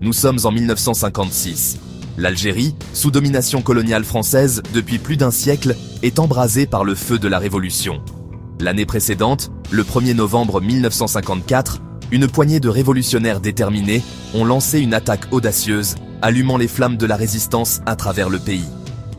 Nous sommes en 1956. L'Algérie, sous domination coloniale française depuis plus d'un siècle, est embrasée par le feu de la Révolution. L'année précédente, le 1er novembre 1954, une poignée de révolutionnaires déterminés ont lancé une attaque audacieuse, allumant les flammes de la résistance à travers le pays.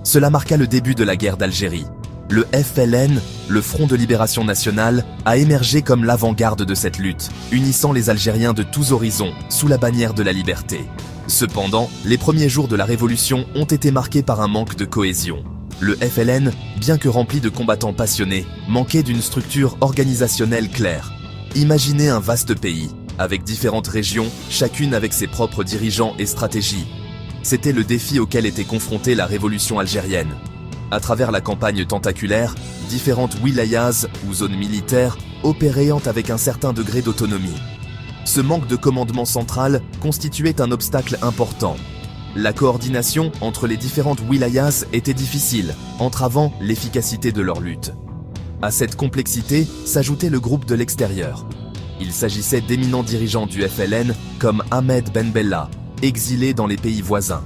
Cela marqua le début de la guerre d'Algérie. Le FLN, le Front de Libération Nationale, a émergé comme l'avant-garde de cette lutte, unissant les Algériens de tous horizons, sous la bannière de la liberté. Cependant, les premiers jours de la Révolution ont été marqués par un manque de cohésion. Le FLN, bien que rempli de combattants passionnés, manquait d'une structure organisationnelle claire. Imaginez un vaste pays, avec différentes régions, chacune avec ses propres dirigeants et stratégies. C'était le défi auquel était confrontée la révolution algérienne. À travers la campagne tentaculaire, différentes wilayas ou zones militaires opéraient avec un certain degré d'autonomie. Ce manque de commandement central constituait un obstacle important. La coordination entre les différentes wilayas était difficile, entravant l'efficacité de leur lutte. À cette complexité s'ajoutait le groupe de l'extérieur. Il s'agissait d'éminents dirigeants du FLN comme Ahmed Ben Bella, exilés dans les pays voisins.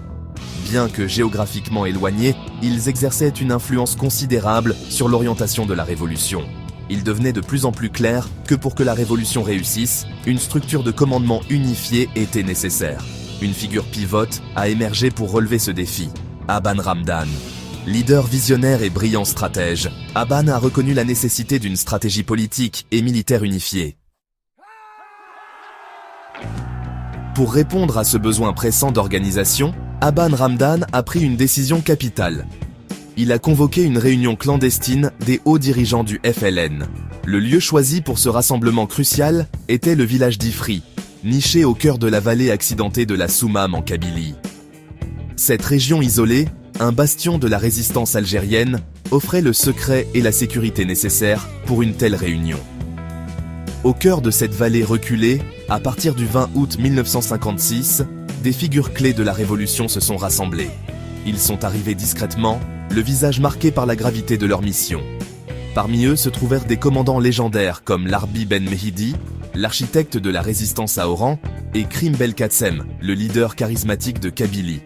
Bien que géographiquement éloignés, ils exerçaient une influence considérable sur l'orientation de la révolution. Il devenait de plus en plus clair que pour que la révolution réussisse, une structure de commandement unifiée était nécessaire. Une figure pivote a émergé pour relever ce défi, Aban Ramdan. Leader visionnaire et brillant stratège, Aban a reconnu la nécessité d'une stratégie politique et militaire unifiée. Pour répondre à ce besoin pressant d'organisation, Aban Ramdan a pris une décision capitale. Il a convoqué une réunion clandestine des hauts dirigeants du FLN. Le lieu choisi pour ce rassemblement crucial était le village d'Ifri, niché au cœur de la vallée accidentée de la Soumam en Kabylie. Cette région isolée, un bastion de la résistance algérienne, offrait le secret et la sécurité nécessaires pour une telle réunion. Au cœur de cette vallée reculée, à partir du 20 août 1956, des figures clés de la Révolution se sont rassemblées. Ils sont arrivés discrètement, le visage marqué par la gravité de leur mission. Parmi eux se trouvèrent des commandants légendaires comme Larbi Ben Mehidi, l'architecte de la résistance à Oran, et Krim Belkacem, le leader charismatique de Kabylie.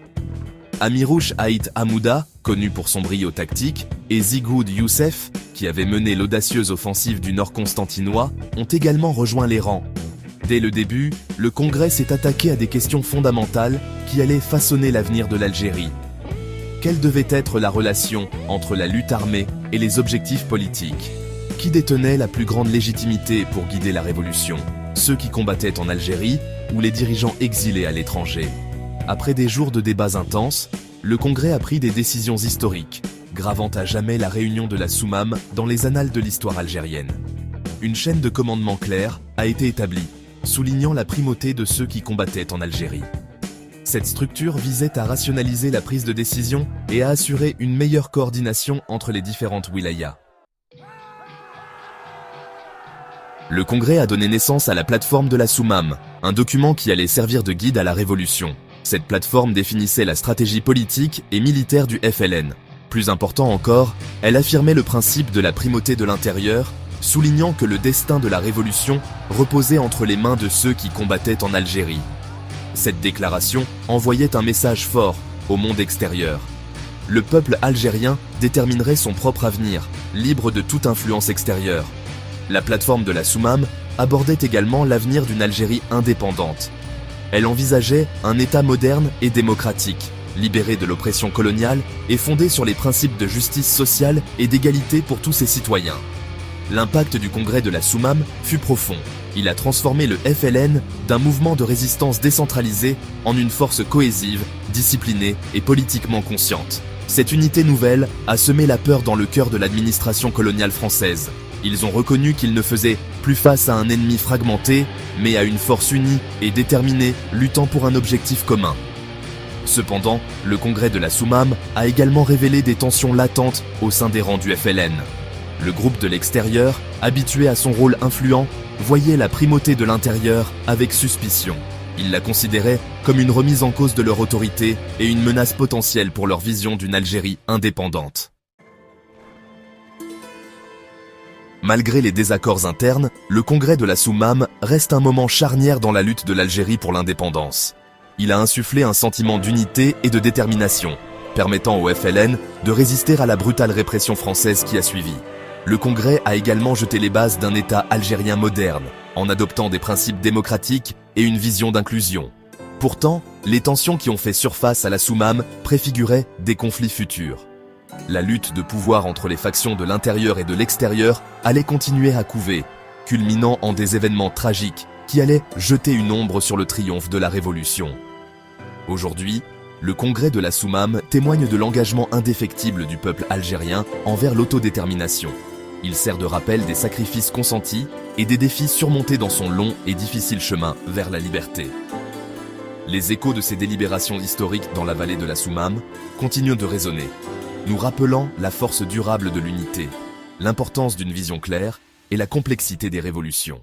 Amirouche Haït Hamouda, connu pour son brio tactique, et Zigoud Youssef, qui avait mené l'audacieuse offensive du nord constantinois, ont également rejoint les rangs. Dès le début, le Congrès s'est attaqué à des questions fondamentales qui allaient façonner l'avenir de l'Algérie. Quelle devait être la relation entre la lutte armée et les objectifs politiques? Qui détenait la plus grande légitimité pour guider la révolution? Ceux qui combattaient en Algérie ou les dirigeants exilés à l'étranger? Après des jours de débats intenses, le Congrès a pris des décisions historiques, gravant à jamais la réunion de la Soumam dans les annales de l'histoire algérienne. Une chaîne de commandement claire a été établie, soulignant la primauté de ceux qui combattaient en Algérie. Cette structure visait à rationaliser la prise de décision et à assurer une meilleure coordination entre les différentes wilayas. Le Congrès a donné naissance à la plateforme de la Soumam, un document qui allait servir de guide à la Révolution. Cette plateforme définissait la stratégie politique et militaire du FLN. Plus important encore, elle affirmait le principe de la primauté de l'intérieur, soulignant que le destin de la Révolution reposait entre les mains de ceux qui combattaient en Algérie. Cette déclaration envoyait un message fort au monde extérieur. Le peuple algérien déterminerait son propre avenir, libre de toute influence extérieure. La plateforme de la Soumam abordait également l'avenir d'une Algérie indépendante. Elle envisageait un État moderne et démocratique, libéré de l'oppression coloniale et fondé sur les principes de justice sociale et d'égalité pour tous ses citoyens. L'impact du congrès de la Soumam fut profond. Il a transformé le FLN d'un mouvement de résistance décentralisé en une force cohésive, disciplinée et politiquement consciente. Cette unité nouvelle a semé la peur dans le cœur de l'administration coloniale française. Ils ont reconnu qu'ils ne faisaient plus face à un ennemi fragmenté, mais à une force unie et déterminée, luttant pour un objectif commun. Cependant, le congrès de la Soumam a également révélé des tensions latentes au sein des rangs du FLN. Le groupe de l'extérieur, habitué à son rôle influent, voyait la primauté de l'intérieur avec suspicion. Il la considérait comme une remise en cause de leur autorité et une menace potentielle pour leur vision d'une Algérie indépendante. Malgré les désaccords internes, le congrès de la Soumam reste un moment charnière dans la lutte de l'Algérie pour l'indépendance. Il a insufflé un sentiment d'unité et de détermination, permettant au FLN de résister à la brutale répression française qui a suivi. Le Congrès a également jeté les bases d'un État algérien moderne, en adoptant des principes démocratiques et une vision d'inclusion. Pourtant, les tensions qui ont fait surface à la Soumam préfiguraient des conflits futurs. La lutte de pouvoir entre les factions de l'intérieur et de l'extérieur allait continuer à couver, culminant en des événements tragiques qui allaient jeter une ombre sur le triomphe de la Révolution. Aujourd'hui, le congrès de la Soumam témoigne de l'engagement indéfectible du peuple algérien envers l'autodétermination. Il sert de rappel des sacrifices consentis et des défis surmontés dans son long et difficile chemin vers la liberté. Les échos de ces délibérations historiques dans la vallée de la Soumam continuent de résonner, nous rappelant la force durable de l'unité, l'importance d'une vision claire et la complexité des révolutions.